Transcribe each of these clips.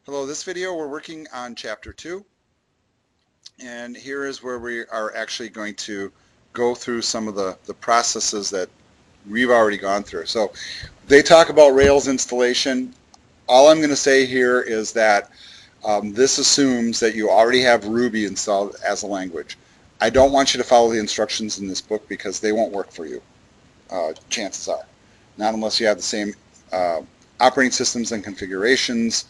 Hello, this video we're working on chapter 2, and here is where we are actually going to go through some of the processes that we've already gone through. So they talk about Rails installation. All I'm going to say here is that this assumes that you already have Ruby installed as a language. I don't want you to follow the instructions in this book because they won't work for you, chances are. Not unless you have the same operating systems and configurations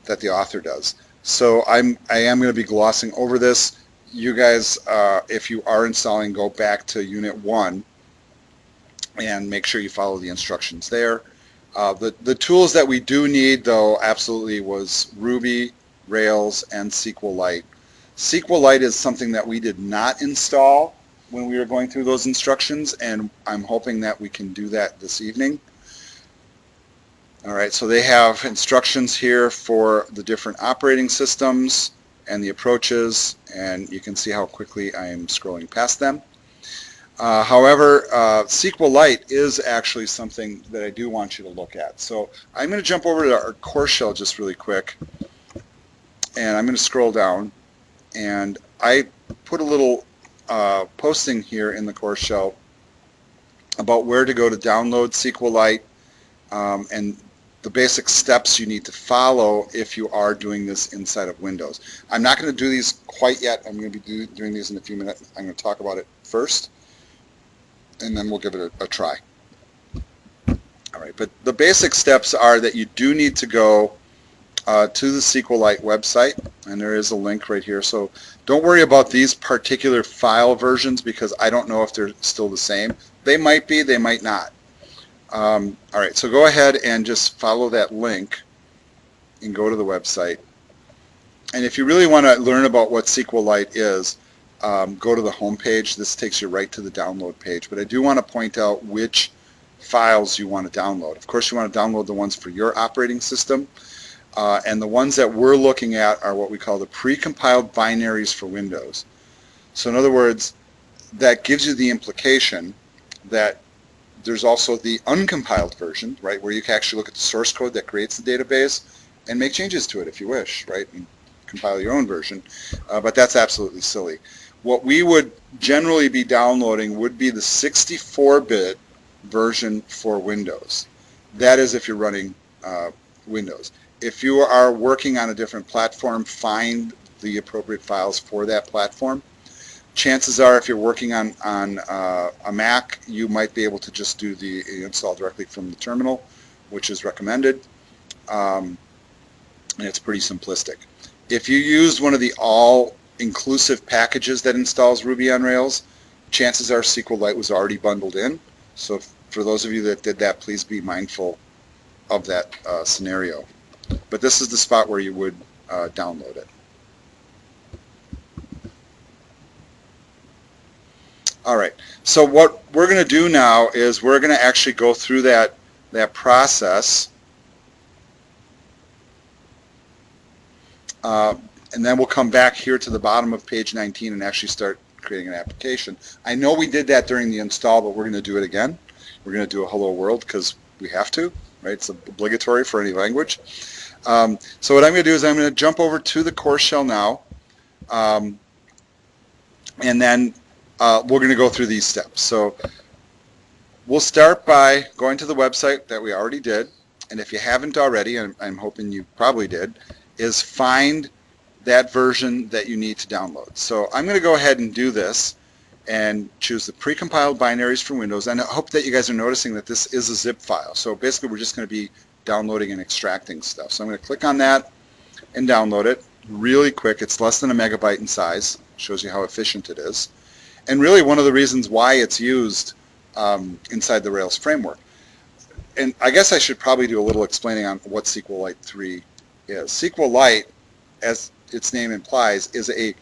that the author does. So I am going to be glossing over this. You guys, if you are installing, go back to Unit 1 and make sure you follow the instructions there. The tools that we do need, though, absolutely was Ruby, Rails, and SQLite. SQLite is something that we did not install when we were going through those instructions, and I'm hoping that we can do that this evening. All right, so they have instructions here for the different operating systems and the approaches, and you can see how quickly I am scrolling past them. However, SQLite is actually something that I do want you to look at. So I'm going to jump over to our core shell just really quick, and I'm going to scroll down, and I put a little posting here in the core shell about where to go to download SQLite and the basic steps you need to follow if you are doing this inside of Windows. I'm not going to do these quite yet. I'm going to be doing these in a few minutes. I'm going to talk about it first, and then we'll give it a try. All right, but the basic steps are that you do need to go to the SQLite website, and there is a link right here. So don't worry about these particular file versions because I don't know if they're still the same. They might be, they might not. All right, so go ahead and just follow that link and go to the website. And if you really want to learn about what SQLite is, go to the home page. This takes you right to the download page. But I do want to point out which files you want to download. Of course, you want to download the ones for your operating system. And the ones that we're looking at are what we call the precompiled binaries for Windows. So in other words, that gives you the implication that there's also the uncompiled version, right, where you can actually look at the source code that creates the database and make changes to it if you wish, right, and compile your own version. But that's absolutely silly. What we would generally be downloading would be the 64-bit version for Windows. That is if you're running Windows. If you are working on a different platform, find the appropriate files for that platform. Chances are, if you're working on a Mac, you might be able to just do the install directly from the terminal, which is recommended, and it's pretty simplistic. If you used one of the all-inclusive packages that installs Ruby on Rails, chances are SQLite was already bundled in. So for those of you that did that, please be mindful of that scenario. But this is the spot where you would download it. All right, so what we're going to do now is we're going to actually go through that process, and then we'll come back here to the bottom of page 19 and actually start creating an application. I know we did that during the install, but we're going to do it again. We're going to do a hello world because we have to, right? It's obligatory for any language. So what I'm going to do is I'm going to jump over to the core shell now, and then we're going to go through these steps. So we'll start by going to the website that we already did, and if you haven't already, and I'm hoping you probably did, is find that version that you need to download. So I'm going to go ahead and do this and choose the precompiled binaries for Windows, and I hope that you guys are noticing that this is a zip file. So basically we're just going to be downloading and extracting stuff. So I'm going to click on that and download it really quick. It's less than a megabyte in size. Shows you how efficient it is. And really one of the reasons why it's used inside the Rails framework. And I guess I should probably do a little explaining on what SQLite 3 is. SQLite, as its name implies, is a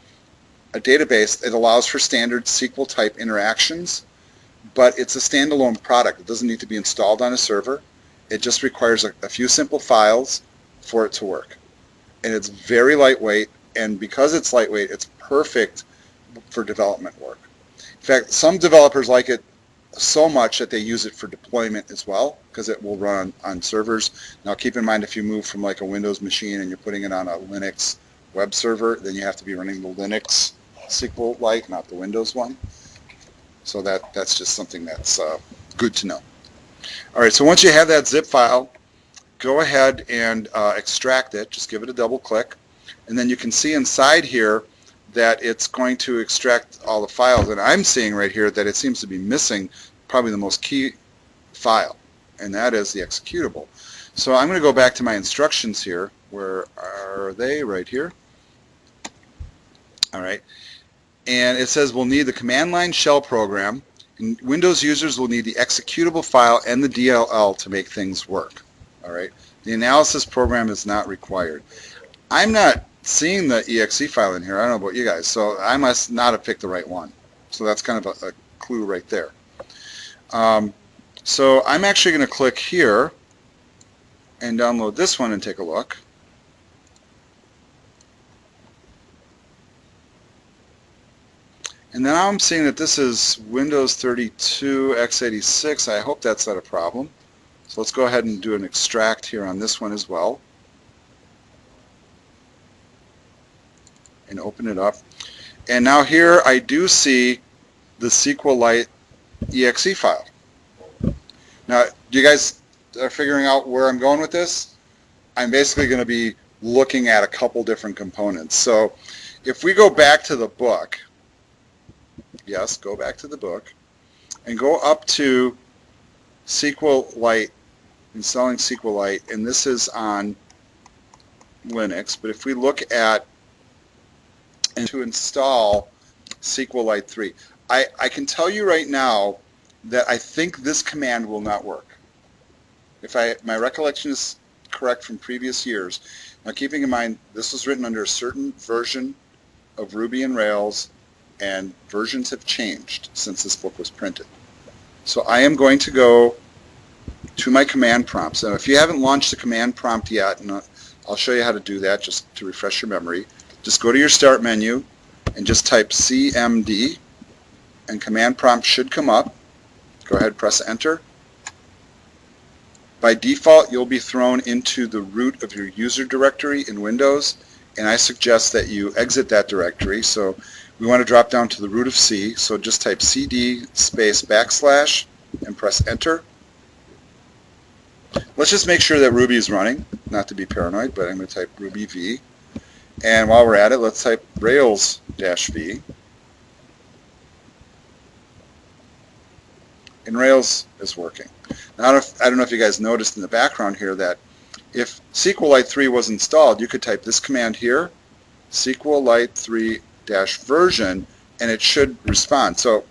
database that allows for standard SQL type interactions, but it's a standalone product. It doesn't need to be installed on a server. It just requires a few simple files for it to work. And it's very lightweight, and because it's lightweight, it's perfect for development work. In fact, some developers like it so much that they use it for deployment as well, because it will run on servers. Now keep in mind, if you move from like a Windows machine and you're putting it on a Linux web server, then you have to be running the Linux SQLite, not the Windows one. So that's just something that's good to know. All right, so once you have that zip file, go ahead and extract it. Just give it a double click, and then you can see inside here that it's going to extract all the files. And I'm seeing right here that it seems to be missing probably the most key file, and that is the executable. So I'm going to go back to my instructions here. Where are they? Right here. All right. And it says we'll need the command line shell program, and Windows users will need the executable file and the DLL to make things work. All right. The analysis program is not required. I'm not seeing the exe file in here. I don't know about you guys, so I must not have picked the right one. So that's kind of a clue right there. So I'm actually going to click here and download this one and take a look. And then I'm seeing that this is Windows 32 x86. I hope that's not a problem. So let's go ahead and do an extract here on this one as well. And open it up. And now here I do see the SQLite exe file. Now, you guys are figuring out where I'm going with this? I'm basically going to be looking at a couple different components. So if we go back to the book, yes, go back to the book, and go up to SQLite, installing SQLite, and this is on Linux, but if we look at and to install SQLite 3, I can tell you right now that I think this command will not work. If my recollection is correct from previous years, now keeping in mind this was written under a certain version of Ruby and Rails, and versions have changed since this book was printed. So I am going to go to my command prompts. Now if you haven't launched the command prompt yet, and I'll show you how to do that just to refresh your memory, just go to your start menu and just type CMD, and command prompt should come up. Go ahead, press enter. By default, you'll be thrown into the root of your user directory in Windows, and I suggest that you exit that directory. So we want to drop down to the root of C, so just type CD space / and press enter. Let's just make sure that Ruby is running, not to be paranoid, but I'm going to type Ruby V. And while we're at it, let's type Rails-V. And Rails is working. Now, I don't know if you guys noticed in the background here that if SQLite 3 was installed, you could type this command here, SQLite 3-version, and it should respond. So,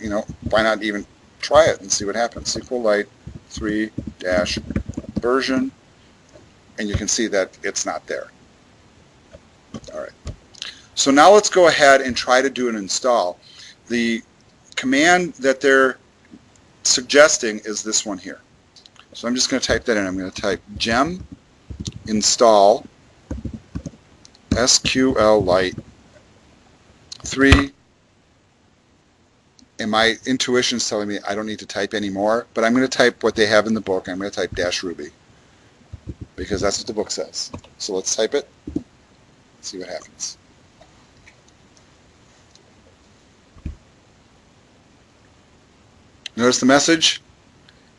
why not even try it and see what happens? SQLite 3-version, and you can see that it's not there. All right. So now let's go ahead and try to do an install. The command that they're suggesting is this one here. So I'm just going to type that in. I'm going to type gem install SQLite 3, and my intuition is telling me I don't need to type anymore, but I'm going to type what they have in the book. I'm going to type -ruby because that's what the book says. So let's type it, see what happens. Notice the message?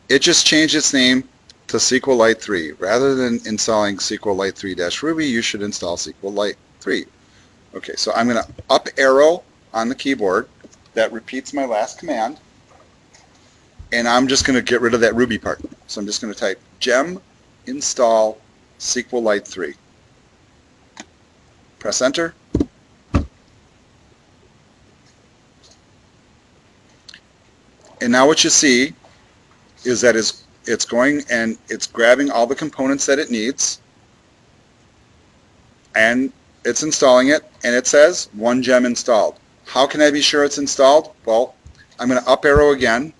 It just changed its name to SQLite 3. Rather than installing SQLite 3-Ruby, you should install SQLite 3. Okay, so I'm going to up arrow on the keyboard. That repeats my last command. And I'm just going to get rid of that Ruby part. So I'm just going to type gem install SQLite 3. Press enter. And now what you see is that it's going and it's grabbing all the components that it needs, and it's installing it, and it says 1 gem installed. How can I be sure it's installed? Well, I'm going to up arrow again,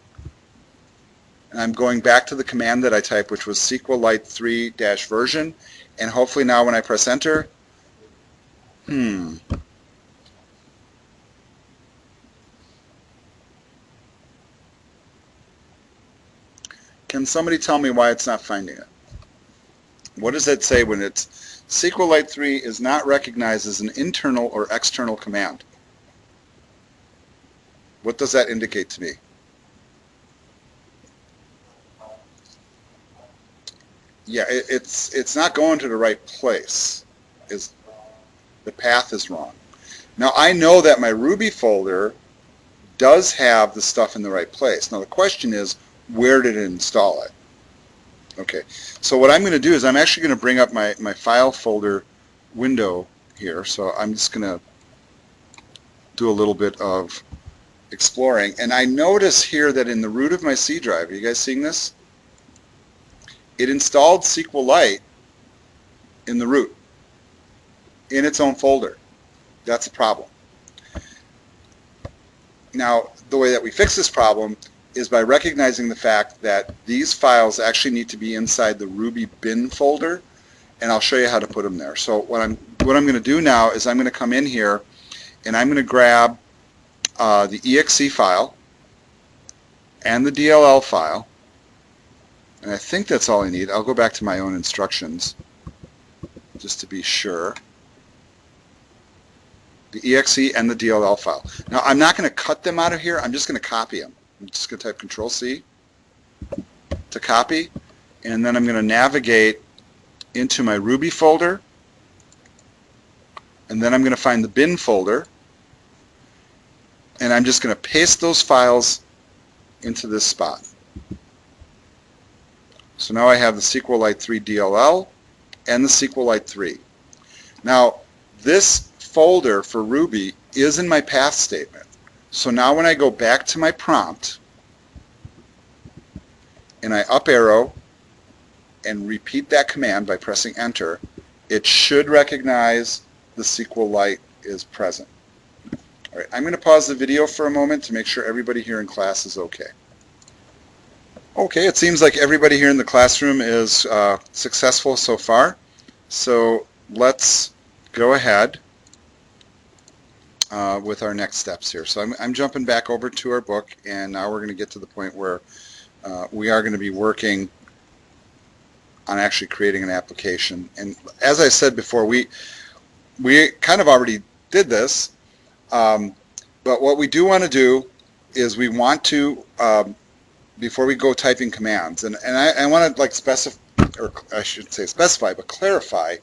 and I'm going back to the command that I typed, which was SQLite 3-version, and hopefully now when I press enter, Can somebody tell me why it's not finding it? What does that say when it's SQLite 3 is not recognized as an internal or external command? What does that indicate to me? Yeah, it's not going to the right place. The path is wrong. Now I know that my Ruby folder does have the stuff in the right place. Now the question is, where did it install it? Okay, so what I'm going to do is I'm actually going to bring up my file folder window here. So I'm just going to do a little bit of exploring. And I notice here that in the root of my C drive, are you guys seeing this? It installed SQLite in the root, in its own folder. That's a problem. Now, the way that we fix this problem is by recognizing the fact that these files actually need to be inside the Ruby bin folder, and I'll show you how to put them there. So what I'm going to do now is I'm going to come in here and I'm going to grab the exe file and the DLL file, and I think that's all I need. I'll go back to my own instructions just to be sure. The exe and the DLL file. Now I'm not going to cut them out of here, I'm just going to copy them. I'm just going to type Control-C to copy, and then I'm going to navigate into my Ruby folder, and then I'm going to find the bin folder, and I'm just going to paste those files into this spot. So now I have the SQLite 3 DLL and the SQLite 3. Now this folder for Ruby is in my path statement. So now when I go back to my prompt and I up arrow and repeat that command by pressing enter, it should recognize the SQLite is present. All right, I'm going to pause the video for a moment to make sure everybody here in class is okay. Okay, it seems like everybody here in the classroom is successful so far. So let's go ahead with our next steps here. So I'm jumping back over to our book, and now we're going to get to the point where we are going to be working on actually creating an application. And as I said before, we kind of already did this, but what we do want to do is we want to, before we go typing commands, and I want to like specify, or I should say specify, but clarify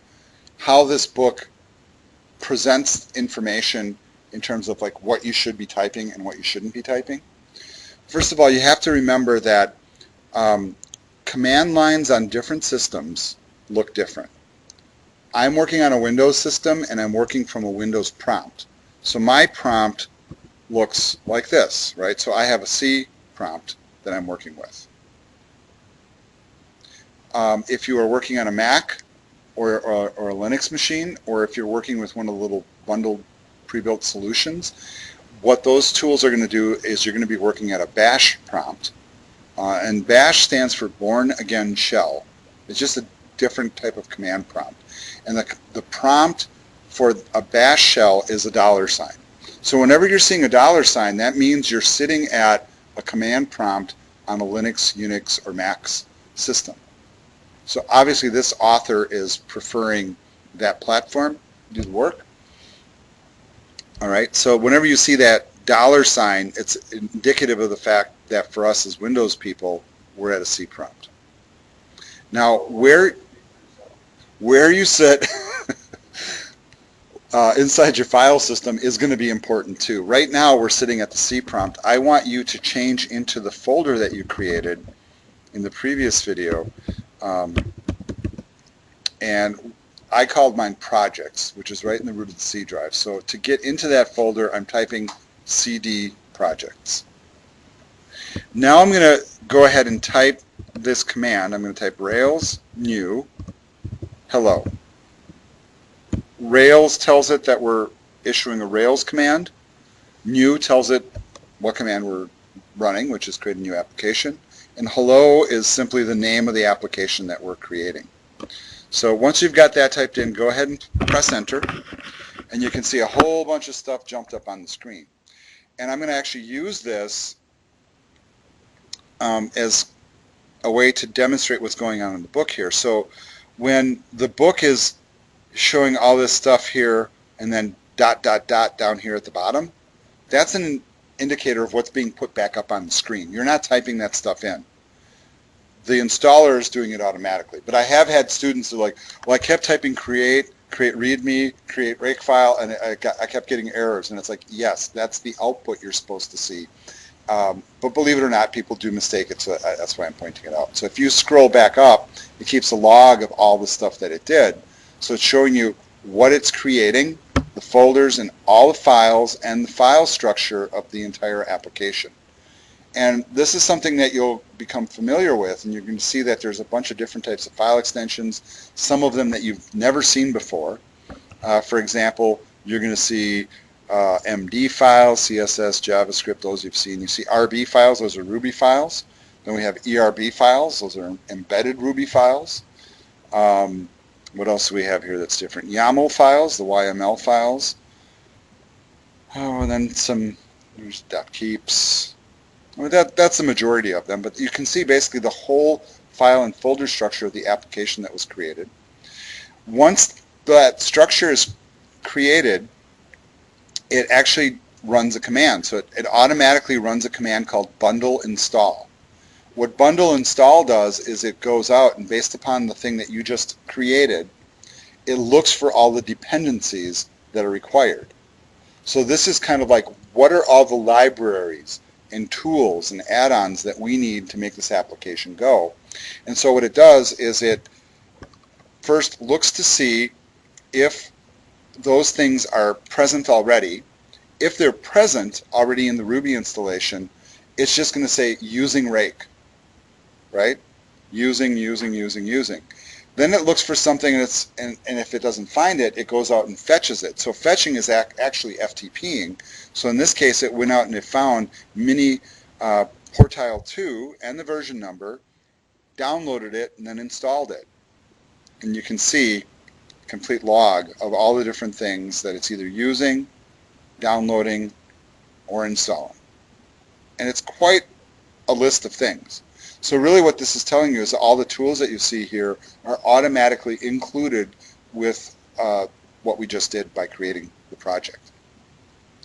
how this book presents information in terms of like what you should be typing and what you shouldn't be typing. First of all, you have to remember that command lines on different systems look different. I'm working on a Windows system and I'm working from a Windows prompt. So my prompt looks like this, right? So I have a C prompt that I'm working with. If you are working on a Mac or a Linux machine, or if you're working with one of the little bundled pre-built solutions, what those tools are going to do is you're going to be working at a bash prompt, and bash stands for born again shell. It's just a different type of command prompt, and the prompt for a bash shell is a $sign. So whenever you're seeing a $sign, that means you're sitting at a command prompt on a Linux, Unix, or Mac system. So obviously this author is preferring that platform to do the work. All right, so whenever you see that $sign, it's indicative of the fact that for us as Windows people, we're at a C prompt. Now, where you sit inside your file system is going to be important too. Right now, we're sitting at the C prompt. I want you to change into the folder that you created in the previous video, and I called mine projects, which is right in the root of the C drive. So to get into that folder, I'm typing cd projects. Now I'm going to go ahead and type this command. I'm going to type Rails new hello. Rails tells it that we're issuing a Rails command. New tells it what command we're running, which is create a new application. And hello is simply the name of the application that we're creating. So once you've got that typed in, go ahead and press enter, and you can see a whole bunch of stuff jumped up on the screen. And I'm going to actually use this as a way to demonstrate what's going on in the book here. So when the book is showing all this stuff here and then dot, dot, dot down here at the bottom, that's an indicator of what's being put back up on the screen. You're not typing that stuff in. The installer is doing it automatically. But I have had students who are like, well, I kept typing create readme, create rake file, and I kept getting errors. And it's like, yes, that's the output you're supposed to see. But believe it or not, people do mistake it, so that's why I'm pointing it out. So if you scroll back up, it keeps a log of all the stuff that it did. So it's showing you what it's creating, the folders and all the files, and the file structure of the entire application. And this is something that you'll become familiar with, and you're going to see that there's a bunch of different types of file extensions, some of them that you've never seen before. For example, you're going to see MD files, CSS, JavaScript, those you've seen. You see RB files, those are Ruby files. Then we have ERB files, those are embedded Ruby files. What else do we have here that's different? YAML files, the YML files. Oh, and then there's .keeps. Well, that's the majority of them, but you can see basically the whole file and folder structure of the application that was created. Once that structure is created, it actually runs a command. So it automatically runs a command called bundle install. What bundle install does is it goes out and based upon the thing that you just created, it looks for all the dependencies that are required. So this is kind of like, what are all the libraries and tools and add-ons that we need to make this application go? And so what it does is it first looks to see if those things are present already. If they're present already in the Ruby installation, it's just going to say using rake, right? Using. Then it looks for something and if it doesn't find it, it goes out and fetches it. So fetching is actually FTPing. So in this case, it went out and it found mini Portile 2 and the version number, downloaded it, and then installed it. And you can see a complete log of all the different things that it's either using, downloading, or installing. And it's quite a list of things. So really what this is telling you is that all the tools that you see here are automatically included with what we just did by creating the project.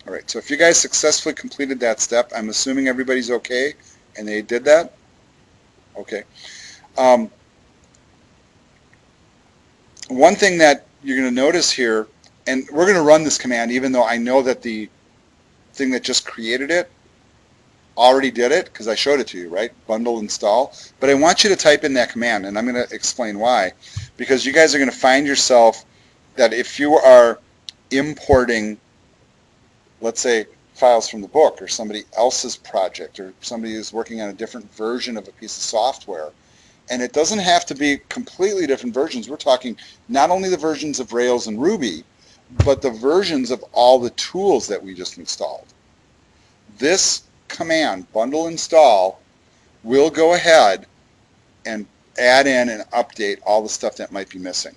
All right, so if you guys successfully completed that step, I'm assuming everybody's okay and they did that? Okay. One thing that you're going to notice here, and we're going to run this command even though I know that the thing that just created it already did it because I showed it to you, right? Bundle install. But I want you to type in that command, and I'm going to explain why. Because you guys are going to find yourself that if you are importing, let's say, files from the book or somebody else's project or somebody who's working on a different version of a piece of software, and it doesn't have to be completely different versions. We're talking not only the versions of Rails and Ruby, but the versions of all the tools that we just installed. This command, bundle install, will go ahead and add in and update all the stuff that might be missing.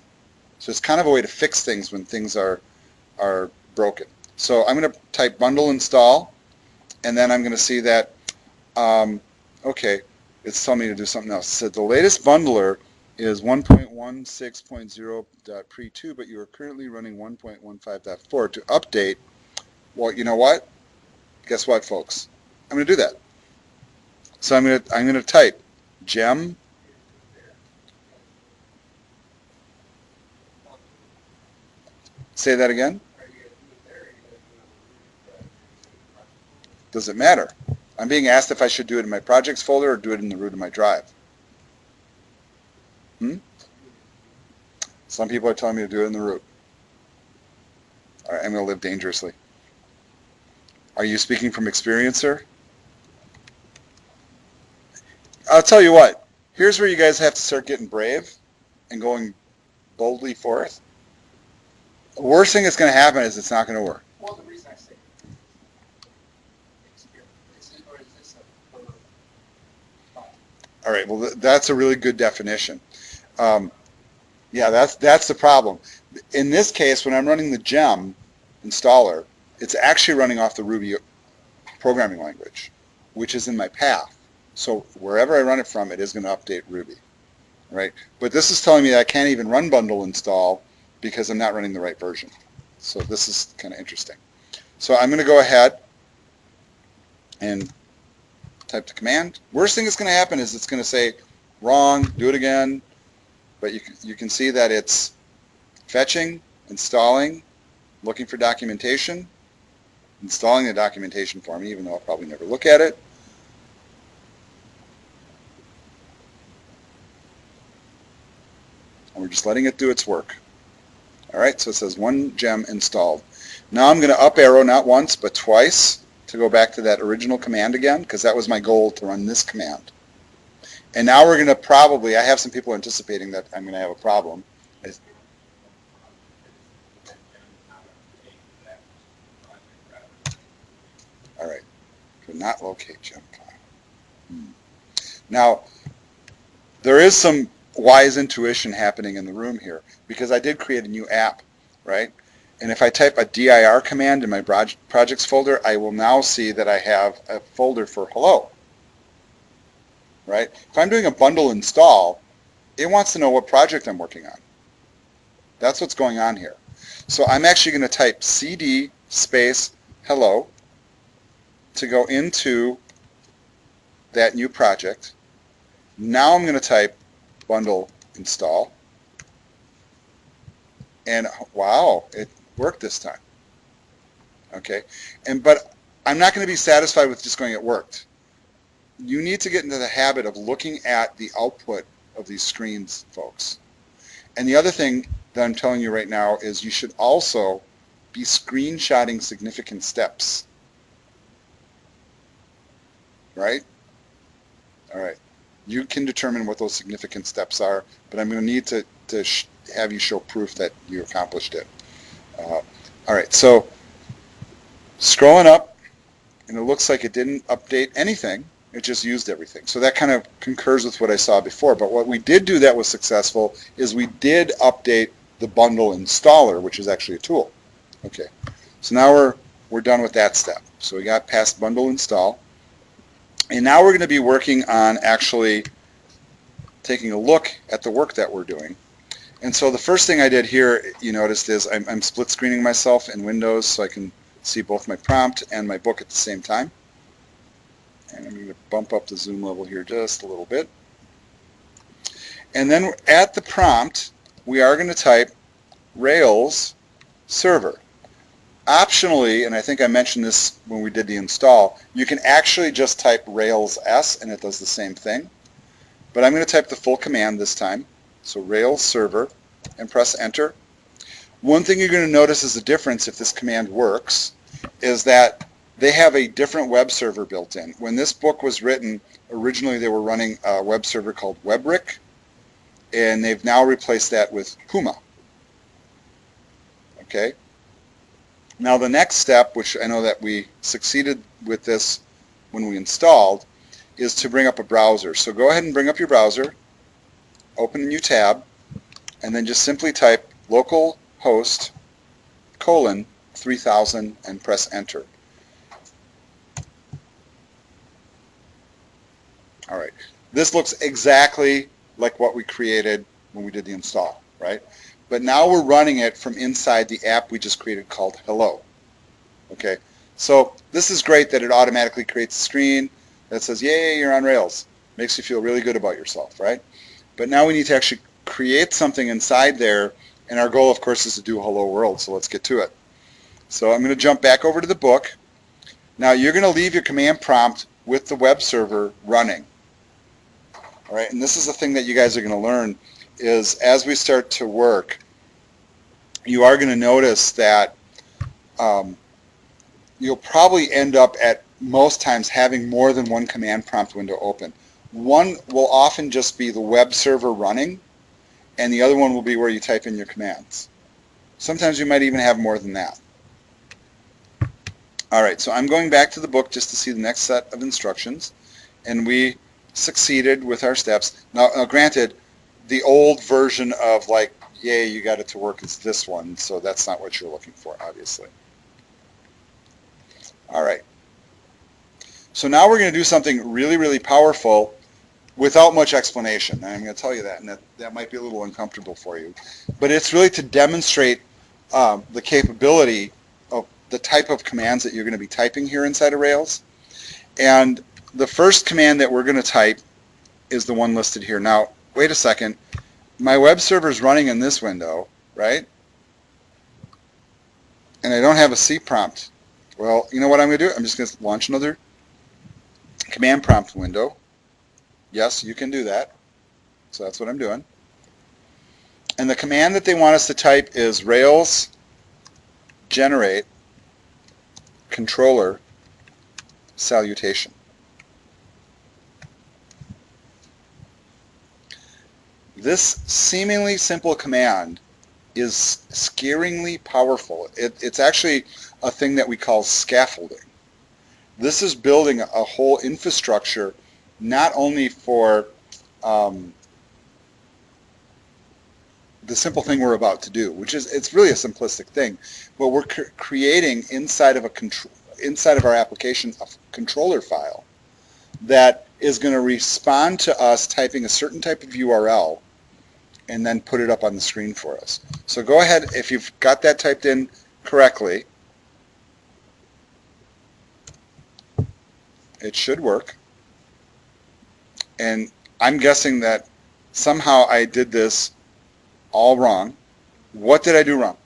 So it's kind of a way to fix things when things are broken. So I'm going to type bundle install, and then I'm going to see that, okay, it's telling me to do something else. It said the latest bundler is 1.16.0.pre2, but you are currently running 1.15.4. To update, well, you know what? Guess what, folks? I'm going to do that. So I'm going to type gem Say that again. Does it matter? I'm being asked if I should do it in my projects folder or do it in the root of my drive. Some people are telling me to do it in the root. All right, I'm going to live dangerously. Are you speaking from experience, sir? I'll tell you what. Here's where you guys have to start getting brave and going boldly forth. The worst thing that's going to happen is it's not going to work. Well, the reason I say experience, or is this a All right, well, that's a really good definition. Yeah, that's the problem. In this case, when I'm running the gem installer, it's actually running off the Ruby programming language, which is in my path. So wherever I run it from, it is going to update Ruby, right? But this is telling me that I can't even run bundle install because I'm not running the right version. So this is kind of interesting. So I'm going to go ahead and type the command. Worst thing that's going to happen is it's going to say wrong, do it again. But you can see that it's fetching, installing, looking for documentation, installing the documentation for me, even though I'll probably never look at it. And we're just letting it do its work. All right, so it says one gem installed. Now I'm going to up arrow not once but twice to go back to that original command again, because that was my goal, to run this command. And now we're going to probably, I have some people anticipating that I'm going to have a problem. All right, could not locate gem file. Now, there is some wise intuition happening in the room here, because I did create a new app, right? And if I type a dir command in my projects folder, I will now see that I have a folder for hello, right? If I'm doing a bundle install, it wants to know what project I'm working on. That's what's going on here. So I'm actually going to type cd space hello to go into that new project. Now I'm going to type bundle install. And wow, it worked this time. Okay, but I'm not going to be satisfied with just going it worked. You need to get into the habit of looking at the output of these screens, folks. And the other thing that I'm telling you right now is you should also be screenshotting significant steps. Right? All right. You can determine what those significant steps are, but I'm going to need to have you show proof that you accomplished it. All right, so scrolling up, and it looks like it didn't update anything. It just used everything. So that kind of concurs with what I saw before. But what we did do that was successful is we did update the bundle installer, which is actually a tool. Okay, so now we're done with that step. So we got past bundle install. And now we're going to be working on actually taking a look at the work that we're doing. And so the first thing I did here, you noticed, is I'm split screening myself in Windows so I can see both my prompt and my book at the same time. And I'm going to bump up the zoom level here just a little bit. And then at the prompt, we are going to type Rails server. Optionally, and I think I mentioned this when we did the install, you can actually just type Rails S and it does the same thing. But I'm going to type the full command this time. So Rails server, and press enter. One thing you're going to notice is the difference if this command works is that they have a different web server built in. When this book was written, originally they were running a web server called Webrick, and they've now replaced that with Puma. Okay? Now the next step, which I know that we succeeded with this when we installed, is to bring up a browser. So go ahead and bring up your browser, open a new tab, and then just simply type localhost : 3000 and press enter. All right. This looks exactly like what we created when we did the install, right? But now we're running it from inside the app we just created called Hello. Okay. So this is great that it automatically creates a screen that says, yay, you're on Rails. Makes you feel really good about yourself, right? But now we need to actually create something inside there, and our goal, of course, is to do Hello World, so let's get to it. So I'm going to jump back over to the book. Now you're going to leave your command prompt with the web server running. All right, and this is the thing that you guys are going to learn is as we start to work, you are going to notice that you'll probably end up at most times having more than one command prompt window open. One will often just be the web server running, and the other one will be where you type in your commands. Sometimes you might even have more than that. All right, so I'm going back to the book just to see the next set of instructions, and we succeeded with our steps. Now granted, the old version of like, yay, you got it to work is this one, so that's not what you're looking for, obviously. All right. So now we're going to do something really, really powerful without much explanation. And I'm going to tell you that, and that might be a little uncomfortable for you. But it's really to demonstrate the capability of the type of commands that you're going to be typing here inside of Rails. And the first command that we're going to type is the one listed here. Now, wait a second. My web server is running in this window, right? And I don't have a C prompt. Well, you know what I'm going to do? I'm just going to launch another command prompt window. Yes, you can do that. So that's what I'm doing. And the command that they want us to type is Rails generate controller salutation. This seemingly simple command is scaringly powerful. It's actually a thing that we call scaffolding. This is building a whole infrastructure not only for the simple thing we're about to do, which is, it's really a simplistic thing, but we're creating inside of our application a controller file that is going to respond to us typing a certain type of URL and then put it up on the screen for us. So go ahead, if you've got that typed in correctly, it should work. And I'm guessing that somehow I did this all wrong. What did I do wrong?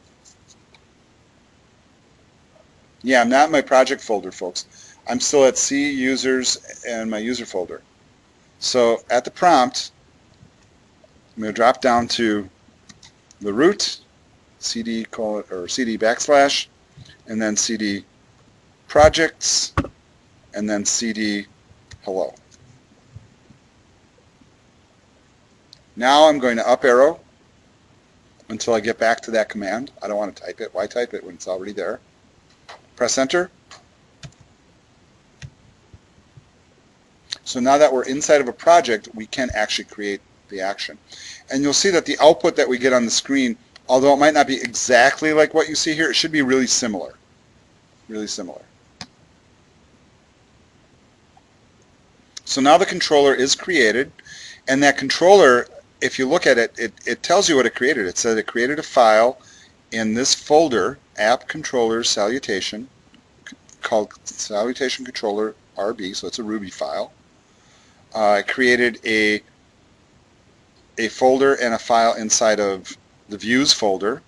Yeah, I'm not in my project folder, folks. I'm still at C users and my user folder. So at the prompt, I'm going to drop down to the root, CD backslash, and then CD projects, and then CD hello. Now I'm going to up arrow until I get back to that command. I don't want to type it. Why type it when it's already there? Press enter. So now that we're inside of a project, we can actually create the action. And you'll see that the output that we get on the screen, although it might not be exactly like what you see here, it should be really similar. Really similar. So now the controller is created, and that controller, if you look at it, it tells you what it created. It said it created a file in this folder, app controller salutation, called salutation controller RB, so it's a Ruby file. It created a folder and a file inside of the views folder.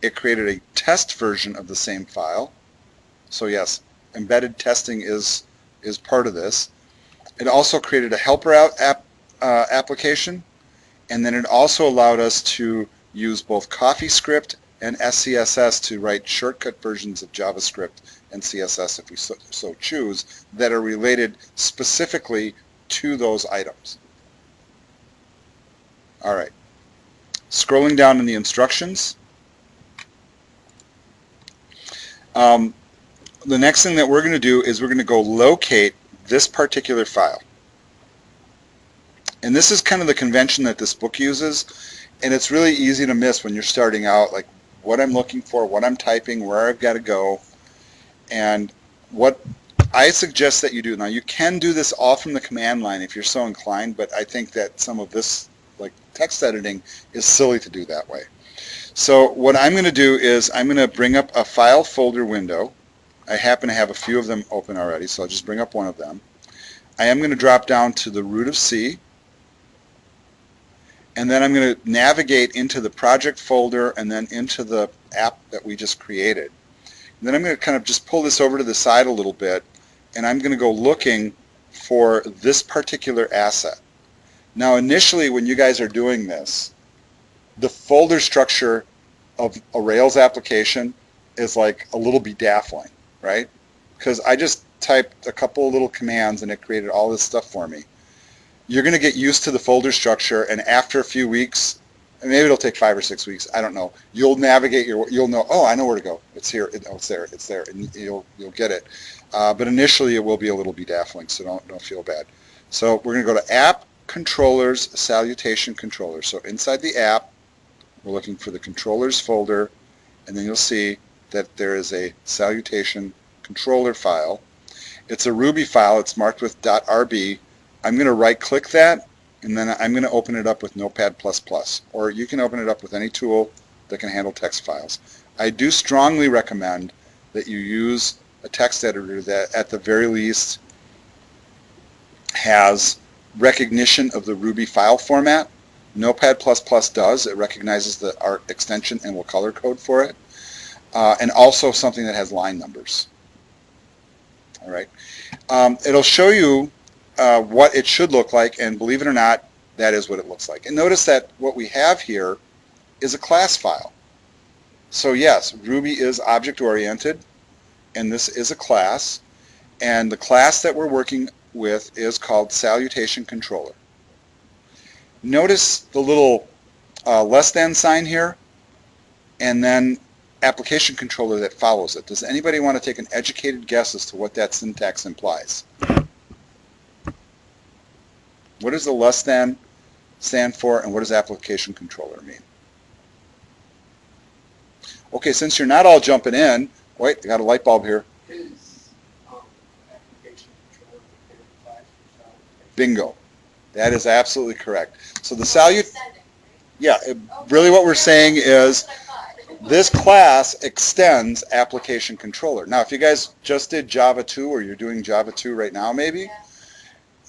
It created a test version of the same file. So yes, embedded testing is part of this. It also created a helper application, and then it also allowed us to use both CoffeeScript and SCSS to write shortcut versions of JavaScript and CSS if we so choose, that are related specifically to those items. All right. Scrolling down in the instructions, the next thing that we're going to do is we're going to go locate this particular file. And this is kind of the convention that this book uses, and it's really easy to miss when you're starting out, like what I'm looking for, what I'm typing, where I've got to go, and what I suggest that you do. Now, you can do this all from the command line if you're so inclined, but I think that some of this, like text editing, is silly to do that way. So what I'm going to do is I'm going to bring up a file folder window. I happen to have a few of them open already, so I'll just bring up one of them. I am going to drop down to the root of C, and then I'm going to navigate into the project folder and then into the app that we just created. And then I'm going to kind of just pull this over to the side a little bit, and I'm going to go looking for this particular asset. Now, initially when you guys are doing this, the folder structure of a Rails application is like a little bedazzling, right? Because I just typed a couple of little commands and it created all this stuff for me. You're going to get used to the folder structure, and after a few weeks, and maybe it'll take 5 or 6 weeks, I don't know, you'll navigate you'll know, oh, I know where to go. It's here, it's there, and you'll get it. But initially it will be a little bedazzling, so don't feel bad. So we're going to go to App Controllers Salutation Controller. So inside the app, we're looking for the controllers folder, and then you'll see that there is a salutation controller file. It's a Ruby file. It's marked with .rb. I'm going to right-click that, and then I'm going to open it up with Notepad++, or you can open it up with any tool that can handle text files. I do strongly recommend that you use a text editor that at the very least has recognition of the Ruby file format. Notepad++ does. It recognizes the art extension and will color code for it. And also something that has line numbers. All right. It'll show you what it should look like, and believe it or not, that is what it looks like. And notice that what we have here is a class file. So yes, Ruby is object-oriented, and this is a class, and the class that we're working with is called Salutation Controller. Notice the little less than sign here, and then application controller that follows it. Does anybody want to take an educated guess as to what that syntax implies? What does the less than stand for, and what does application controller mean? Okay, since you're not all jumping in, wait, I got a light bulb here. Is application controller the class for salutation? Bingo. That is absolutely correct. So the really what we're saying is this class extends application controller. Now, if you guys just did Java 2, or you're doing Java 2 right now maybe,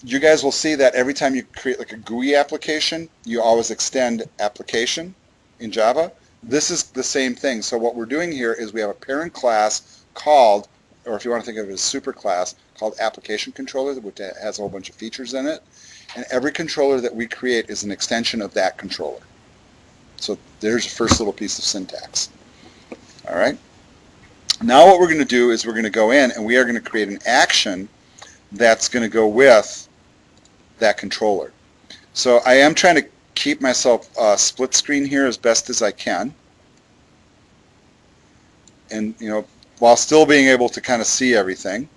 you guys will see that every time you create like a GUI application, you always extend application in Java. This is the same thing. So what we're doing here is we have a parent class called, or if you want to think of it as superclass, called application controller, which has a whole bunch of features in it. And every controller that we create is an extension of that controller. So there's the first little piece of syntax. All right. Now what we're going to do is we're going to go in and we are going to create an action that's going to go with that controller. So I am trying to keep myself split screen here as best as I can, and while still being able to kind of see everything.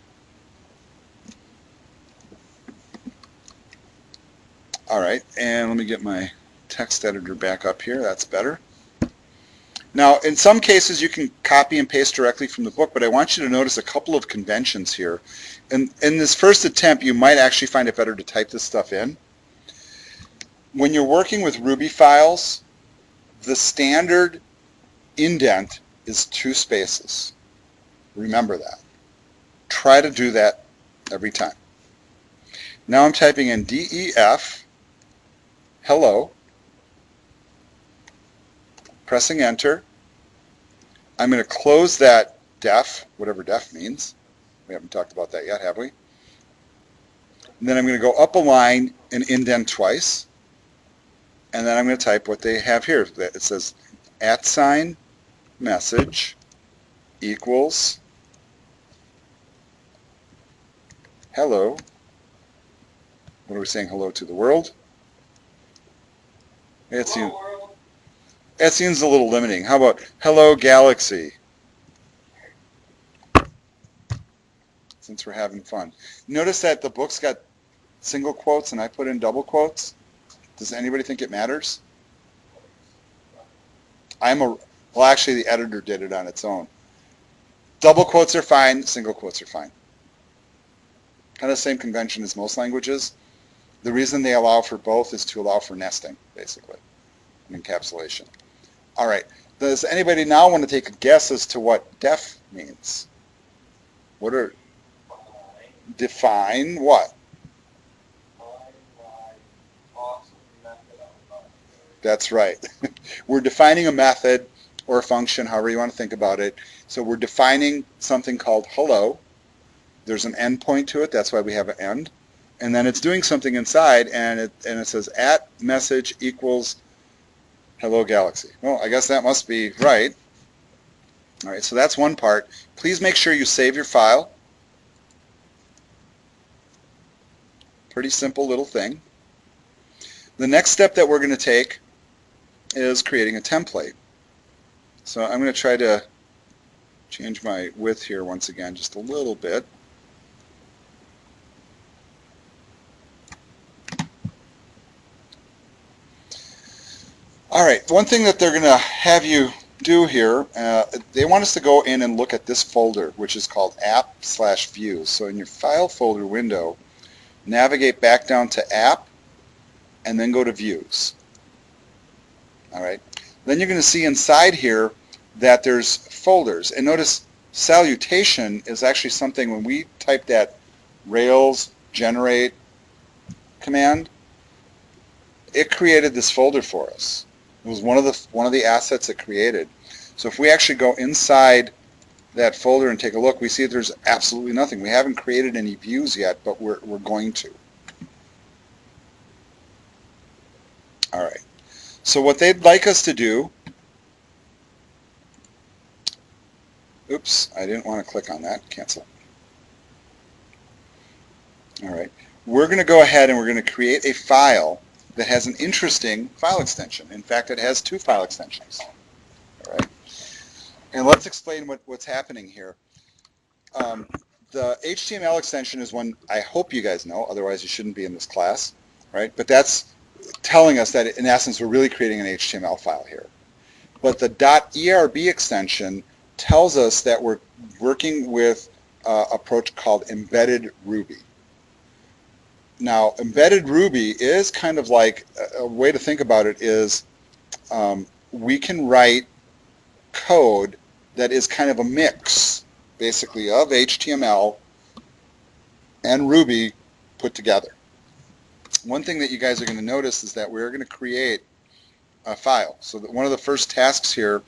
All right, and let me get my text editor back up here. That's better. Now, in some cases, you can copy and paste directly from the book, but I want you to notice a couple of conventions here. And in this first attempt, you might actually find it better to type this stuff in. When you're working with Ruby files, the standard indent is 2 spaces. Remember that. Try to do that every time. Now I'm typing in DEF, hello, pressing enter. I'm going to close that def, whatever def means. We haven't talked about that yet, have we? And then I'm going to go up a line and indent twice. And then I'm going to type what they have here. It says @message equals hello. What are we saying? Hello to the world? It seems a little limiting. How about hello galaxy? Since we're having fun. Notice that the book's got single quotes and I put in double quotes. Does anybody think it matters? Well, actually the editor did it on its own. Double quotes are fine, single quotes are fine. Kind of the same convention as most languages. The reason they allow for both is to allow for nesting, basically, and encapsulation. All right. Does anybody now want to take a guess as to what def means? Define what? That's right. We're defining a method or a function, however you want to think about it. So we're defining something called hello. There's an endpoint to it. That's why we have an end. And then it's doing something inside, and it says @message equals hello galaxy. Well, I guess that must be right. All right, so that's one part. Please make sure you save your file. Pretty simple little thing. The next step that we're going to take is creating a template. So I'm going to try to change my width here once again just a little bit. All right, one thing that they're going to have you do here, they want us to go in and look at this folder, which is called app/views. So in your file folder window, navigate back down to app and then go to views. All right. Then you're going to see inside here that there's folders. And notice salutation is actually something when we type that Rails generate command, it created this folder for us. It was one of the assets it created. So if we actually go inside that folder and take a look, we see that there's absolutely nothing. We haven't created any views yet, but we're going to. All right. So what they'd like us to do, oops, I didn't want to click on that, cancel. All right. We're going to go ahead and we're going to create a file that has an interesting file extension. In fact, it has two file extensions. All right. And let's explain what's happening here. The HTML extension is one I hope you guys know, otherwise you shouldn't be in this class, right? But that's telling us that in essence we're really creating an HTML file here. But the .erb extension tells us that we're working with an approach called embedded Ruby. Now, embedded Ruby is kind of like, a way to think about it is we can write code that is kind of a mix, basically, of HTML and Ruby put together. One thing that you guys are going to notice is that we're going to create a file. So that one of the first tasks here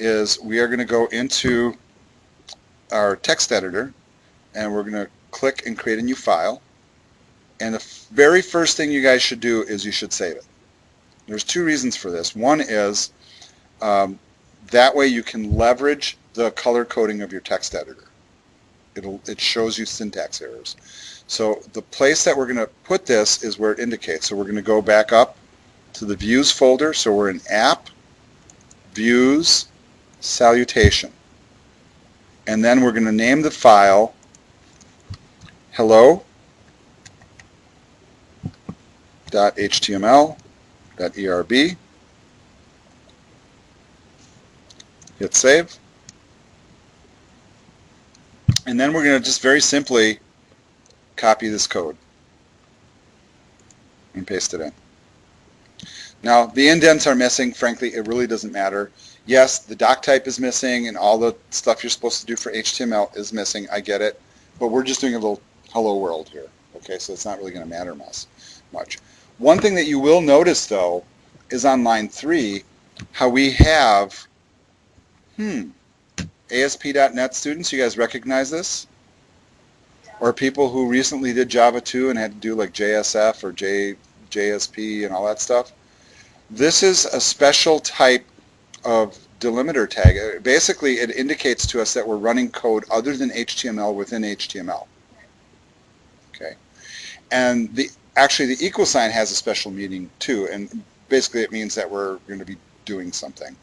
is we are going to go into our text editor and we're going to click and create a new file. And the very first thing you guys should do is you should save it. There's two reasons for this. One is that way you can leverage the color coding of your text editor. It shows you syntax errors. So the place that we're going to put this is where it indicates. So we're going to go back up to the views folder. So we're in app, views, salutation. And then we're going to name the file hello.html.erb. Hit save. And then we're going to just very simply copy this code and paste it in. Now, the indents are missing. Frankly, it really doesn't matter. Yes, the doc type is missing and all the stuff you're supposed to do for HTML is missing. I get it. But we're just doing a little hello world here. Okay, so it's not really going to matter much. One thing that you will notice, though, is on line 3, how we have, ASP.NET students, you guys recognize this? Or people who recently did Java 2 and had to do like JSF or JSP and all that stuff? This is a special type of delimiter tag. Basically, it indicates to us that we're running code other than HTML within HTML. Okay, and actually the equal sign has a special meaning too, and basically it means that we're going to be doing something.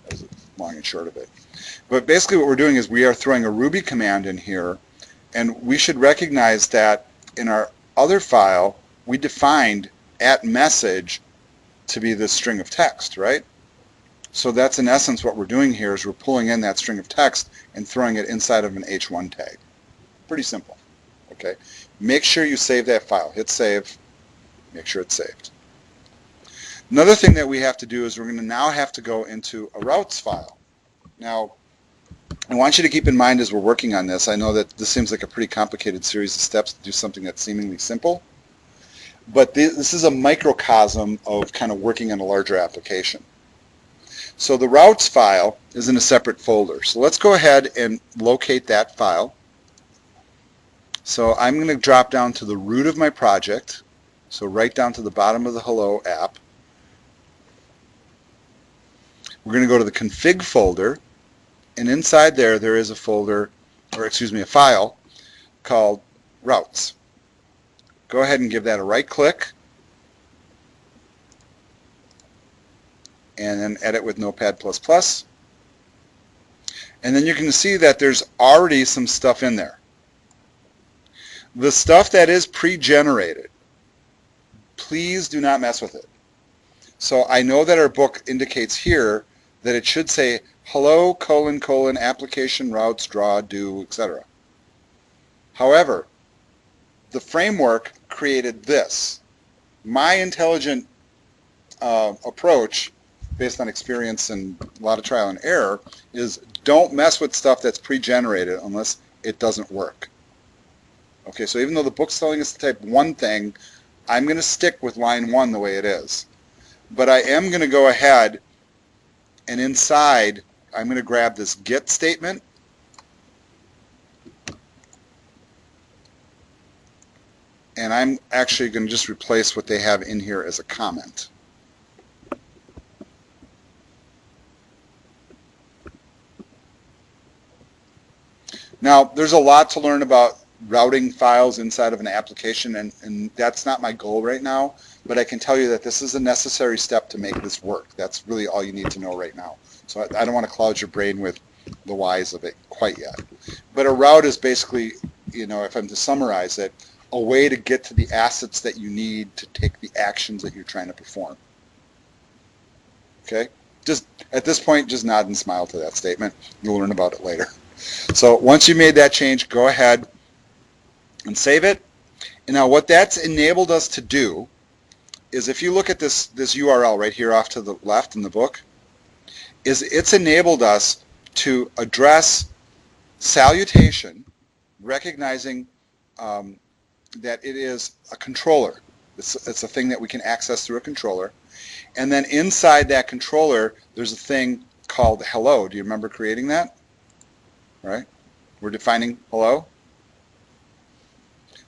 That's long and short of it. But basically what we're doing is we are throwing a Ruby command in here, and we should recognize that in our other file we defined @message to be this string of text, right? So that's in essence what we're doing here is we're pulling in that string of text and throwing it inside of an h1 tag. Pretty simple. Okay. Make sure you save that file. Hit save. Make sure it's saved. Another thing that we have to do is we're going to now have to go into a routes file. Now, I want you to keep in mind as we're working on this, I know that this seems like a pretty complicated series of steps to do something that's seemingly simple, but this is a microcosm of kind of working on a larger application. So the routes file is in a separate folder. So let's go ahead and locate that file. So I'm going to drop down to the root of my project, so right down to the bottom of the Hello app. We're going to go to the config folder, and inside there is a folder, or excuse me, a file called routes. Go ahead and give that a right click, and then edit with Notepad++. And then you can see that there's already some stuff in there. The stuff that is pre-generated, please do not mess with it. So I know that our book indicates here that it should say hello, : application, routes, draw, do, etc. However, the framework created this. My intelligent approach, based on experience and a lot of trial and error, is don't mess with stuff that's pre-generated unless it doesn't work. Okay, so even though the book's telling us to type one thing, I'm going to stick with line 1 the way it is. But I am going to go ahead and inside, I'm going to grab this get statement, and I'm actually going to just replace what they have in here as a comment. Now, there's a lot to learn about routing files inside of an application, and that's not my goal right now, but I can tell you that this is a necessary step to make this work. That's really all you need to know right now. So I don't want to cloud your brain with the whys of it quite yet. But a route is basically, if I'm to summarize it, a way to get to the assets that you need to take the actions that you're trying to perform. Okay? Just at this point, just nod and smile to that statement. You'll learn about it later. So once you made that change, go ahead and save it. And now what that's enabled us to do is, if you look at this URL right here off to the left in the book, is it's enabled us to address salutation, recognizing that it is a controller. It's a thing that we can access through a controller. And then inside that controller, there's a thing called hello. Do you remember creating that? Right? We're defining hello.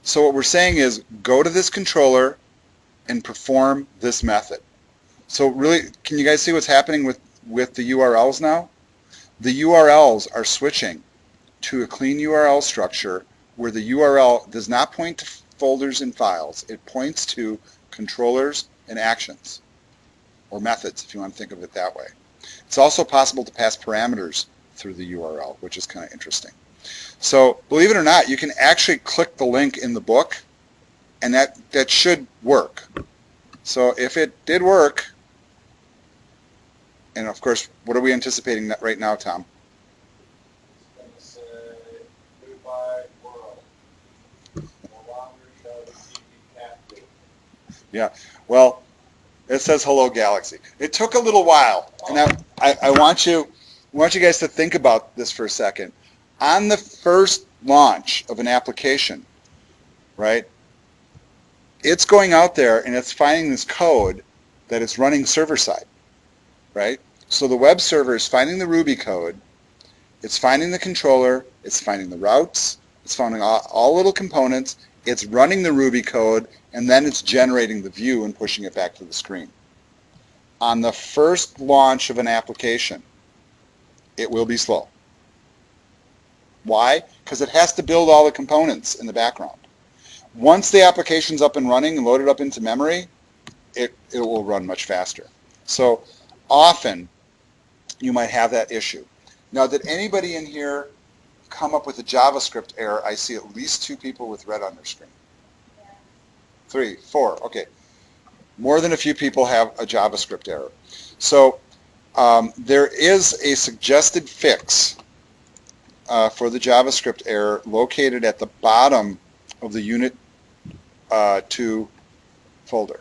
So what we're saying is go to this controller and perform this method. So really, can you guys see what's happening with the URLs now? The URLs are switching to a clean URL structure where the URL does not point to folders and files. It points to controllers and actions, or methods if you want to think of it that way. It's also possible to pass parameters through the URL, which is kind of interesting. So believe it or not, you can actually click the link in the book, and that should work. So if it did work, and of course, what are we anticipating right now, Tom? It's going to say goodbye world. No longer shall the sea be captive. Yeah, well, it says hello galaxy. It took a little while, and I want you guys to think about this for a second. On the first launch of an application, right, it's going out there and it's finding this code that it's running server-side, right? So the web server is finding the Ruby code, it's finding the controller, it's finding the routes, it's finding all little components, it's running the Ruby code, and then it's generating the view and pushing it back to the screen. On the first launch of an application, it will be slow. Why? Because it has to build all the components in the background. Once the application's up and running and loaded up into memory, it will run much faster. So often you might have that issue. Now, did anybody in here come up with a JavaScript error? I see at least 2 people with red on their screen. 3, 4, okay. More than a few people have a JavaScript error. So there is a suggested fix for the JavaScript error located at the bottom of the Unit 2 folder.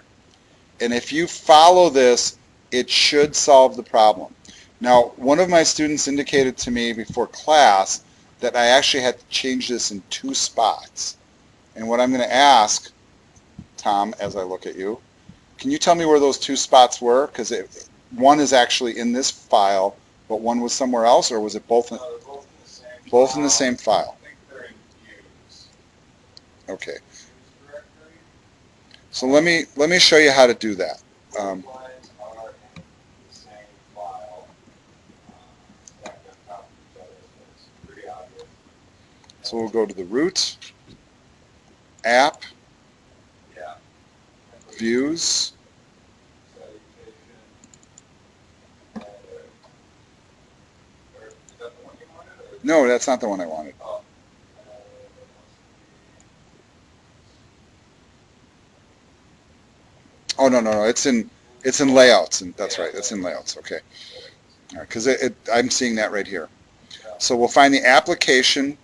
And if you follow this, it should solve the problem. Now, one of my students indicated to me before class that I actually had to change this in 2 spots. And what I'm going to ask, Tom, as I look at you, can you tell me where those 2 spots were? Because one is actually in this file, but one was somewhere else, or was it both? Both in the same file. I think they're in views. Okay. So let me show you how to do that. Both lines are in the same file. Stacked on top of each other, so it's pretty obvious. So we'll go to the root, app, Yeah. views. Salutation. And, or is that the one you wanted? Or? No, that's not the one I wanted. Oh. Oh, no, it's in layouts, and that's right, it's in layouts. Okay. Because I'm seeing that right here. Yeah. So we'll find the application,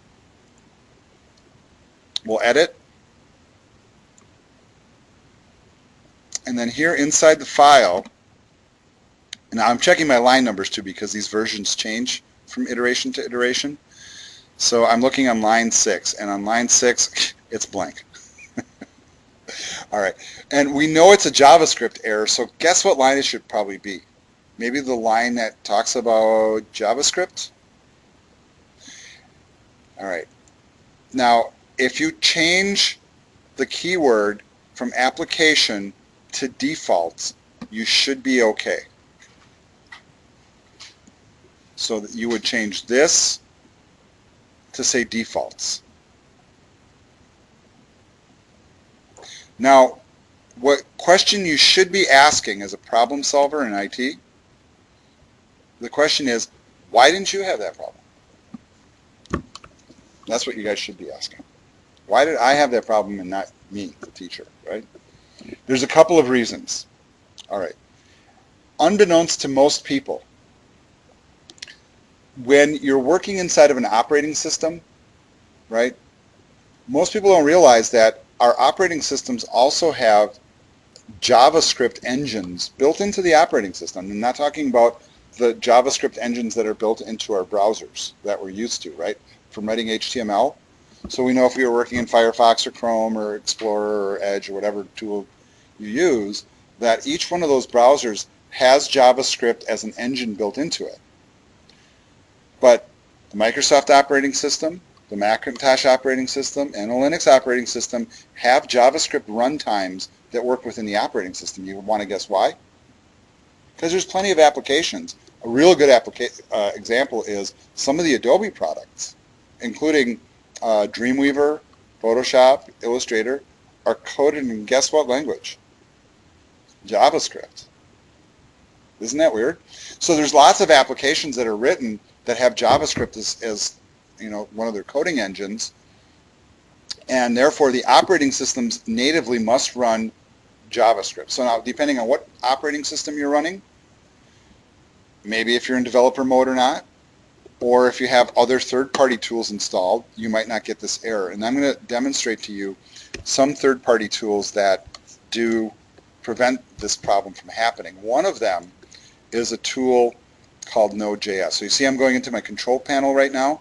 we'll edit, and then here inside the file, and I'm checking my line numbers too because these versions change from iteration to iteration. So I'm looking on line 6, and on line 6, it's blank. All right, and we know it's a JavaScript error, so guess what line it should probably be? Maybe the line that talks about JavaScript? All right. Now, if you change the keyword from application to defaults, you should be okay. So that you would change this to say defaults. Now, what question you should be asking as a problem solver in IT, the question is, why didn't you have that problem? That's what you guys should be asking. Why did I have that problem and not me, the teacher, right? There's a couple of reasons. All right. Unbeknownst to most people, when you're working inside of an operating system, right, most people don't realize that our operating systems also have JavaScript engines built into the operating system. I'm not talking about the JavaScript engines that are built into our browsers that we're used to, right, from writing HTML. So we know if we were working in Firefox or Chrome or Explorer or Edge or whatever tool you use, that each one of those browsers has JavaScript as an engine built into it. But the Microsoft operating system, the Macintosh operating system, and the Linux operating system have JavaScript runtimes that work within the operating system. You want to guess why? Because there's plenty of applications. A real good example is some of the Adobe products, including Dreamweaver, Photoshop, Illustrator, are coded in guess what language? JavaScript. Isn't that weird? So there's lots of applications that are written that have JavaScript as one of their coding engines, and therefore the operating systems natively must run JavaScript. So now, depending on what operating system you're running, maybe if you're in developer mode or not, or if you have other third-party tools installed, you might not get this error. And I'm going to demonstrate to you some third-party tools that do prevent this problem from happening. One of them is a tool called Node.js. So you see I'm going into my control panel right now,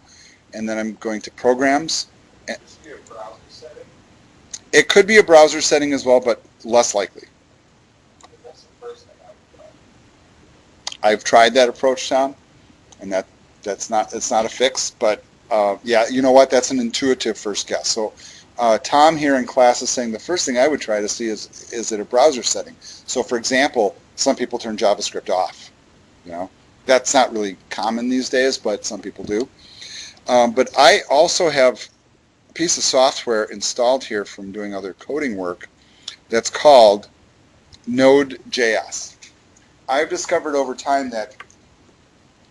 and then I'm going to programs. This be a browser setting? It could be a browser setting as well, but less likely. That's the first thing I would try. I've tried that approach, Tom, and it's not a fix, but yeah, you know what? That's an intuitive first guess. So Tom here in class is saying the first thing I would try to see is it a browser setting. So for example, some people turn JavaScript off. That's not really common these days, but some people do. But I also have a piece of software installed here from doing other coding work that's called Node.js. I've discovered over time that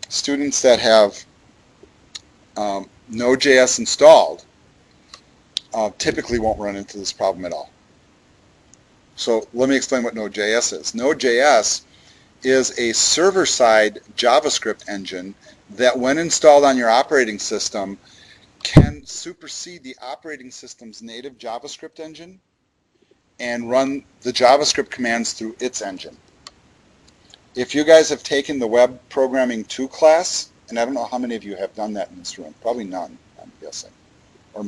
students that have Node.js installed typically won't run into this problem at all. So let me explain what Node.js is. Node.js is a server-side JavaScript engine that when installed on your operating system can supersede the operating system's native JavaScript engine and run the JavaScript commands through its engine. If you guys have taken the Web Programming 2 class, and I don't know how many of you have done that in this room, probably none, I'm guessing, or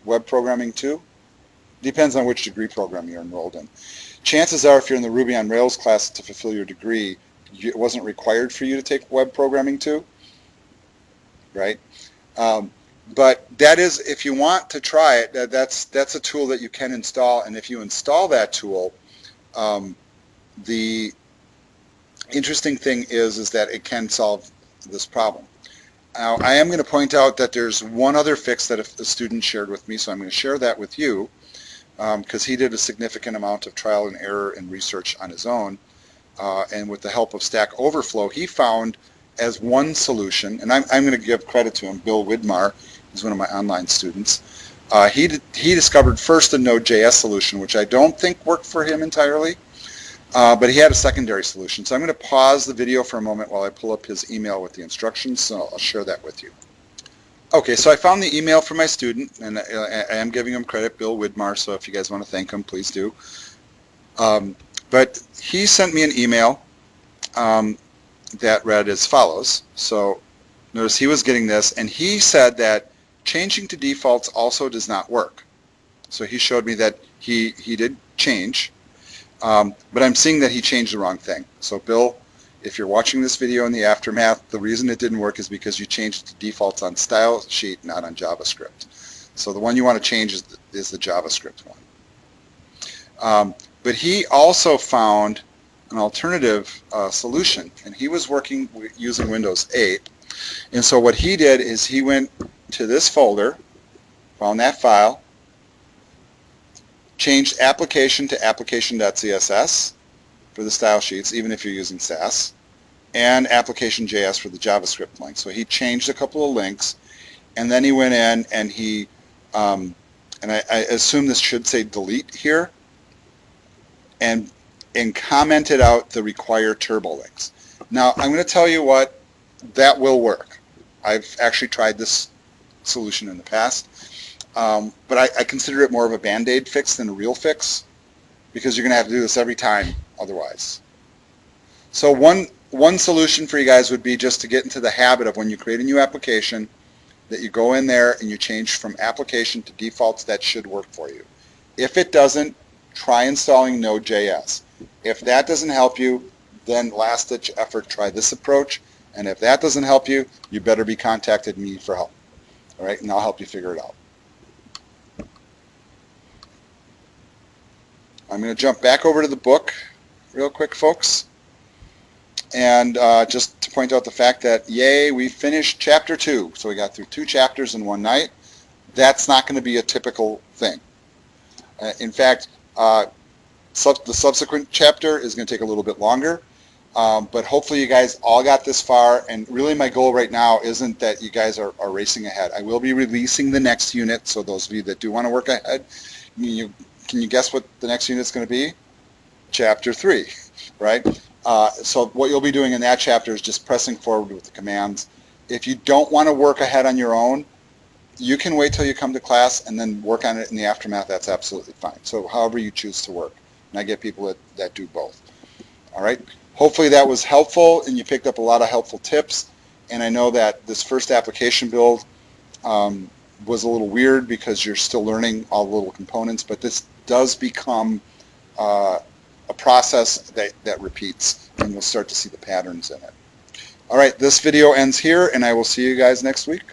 Web Programming 2? Depends on which degree program you're enrolled in. Chances are if you're in the Ruby on Rails class to fulfill your degree, it wasn't required for you to take Web Programming 2, right? But that is, if you want to try it, that's a tool that you can install, and if you install that tool, the interesting thing is that it can solve this problem. Now, I am going to point out that there's one other fix that a student shared with me, so I'm going to share that with you because he did a significant amount of trial and error and research on his own, and with the help of Stack Overflow, he found as one solution, and I'm going to give credit to him, Bill Widmar, he's one of my online students. He discovered first a Node.js solution, which I don't think worked for him entirely, but he had a secondary solution. So I'm going to pause the video for a moment while I pull up his email with the instructions, so I'll share that with you. Okay, so I found the email from my student, and I am giving him credit, Bill Widmar, so if you guys want to thank him, please do. But he sent me an email that read as follows. So notice he was getting this, and he said that changing to defaults also does not work. So he showed me that he did change, but I'm seeing that he changed the wrong thing. So Bill, if you're watching this video in the aftermath, the reason it didn't work is because you changed it to defaults on style sheet, not on JavaScript. So the one you want to change is the JavaScript one. But he also found an alternative solution, and he was working using Windows 8. And so what he did is he went to this folder, found that file, changed application to application.css for the style sheets, even if you're using Sass, and application.js for the JavaScript link. So he changed a couple of links, and then he went in and he, and I assume this should say delete here, and commented out the required turbo links. Now I'm going to tell you what, that will work. I've actually tried this solution in the past, but I consider it more of a band-aid fix than a real fix, because you're going to have to do this every time otherwise. So one solution for you guys would be just to get into the habit of when you create a new application that you go in there and you change from application to defaults. That should work for you. If it doesn't, try installing Node.js. If that doesn't help you, then last-ditch effort, try this approach. And if that doesn't help you, you better be contacting me for help. All right, and I'll help you figure it out. I'm going to jump back over to the book real quick, folks. And just to point out the fact that, yay, we finished chapter 2. So we got through 2 chapters in one night. That's not going to be a typical thing. In fact, the subsequent chapter is going to take a little bit longer. But hopefully you guys all got this far. And really my goal right now isn't that you guys are racing ahead. I will be releasing the next unit. So those of you that do want to work ahead, can you guess what the next unit is going to be? Chapter 3, right? So what you'll be doing in that chapter is just pressing forward with the commands. If you don't want to work ahead on your own, you can wait till you come to class and then work on it in the aftermath. That's absolutely fine. So however you choose to work. And I get people that do both. All right. Hopefully that was helpful and you picked up a lot of helpful tips. And I know that this first application build was a little weird because you're still learning all the little components, but this does become a process that repeats, and you'll start to see the patterns in it. All right, this video ends here, and I will see you guys next week.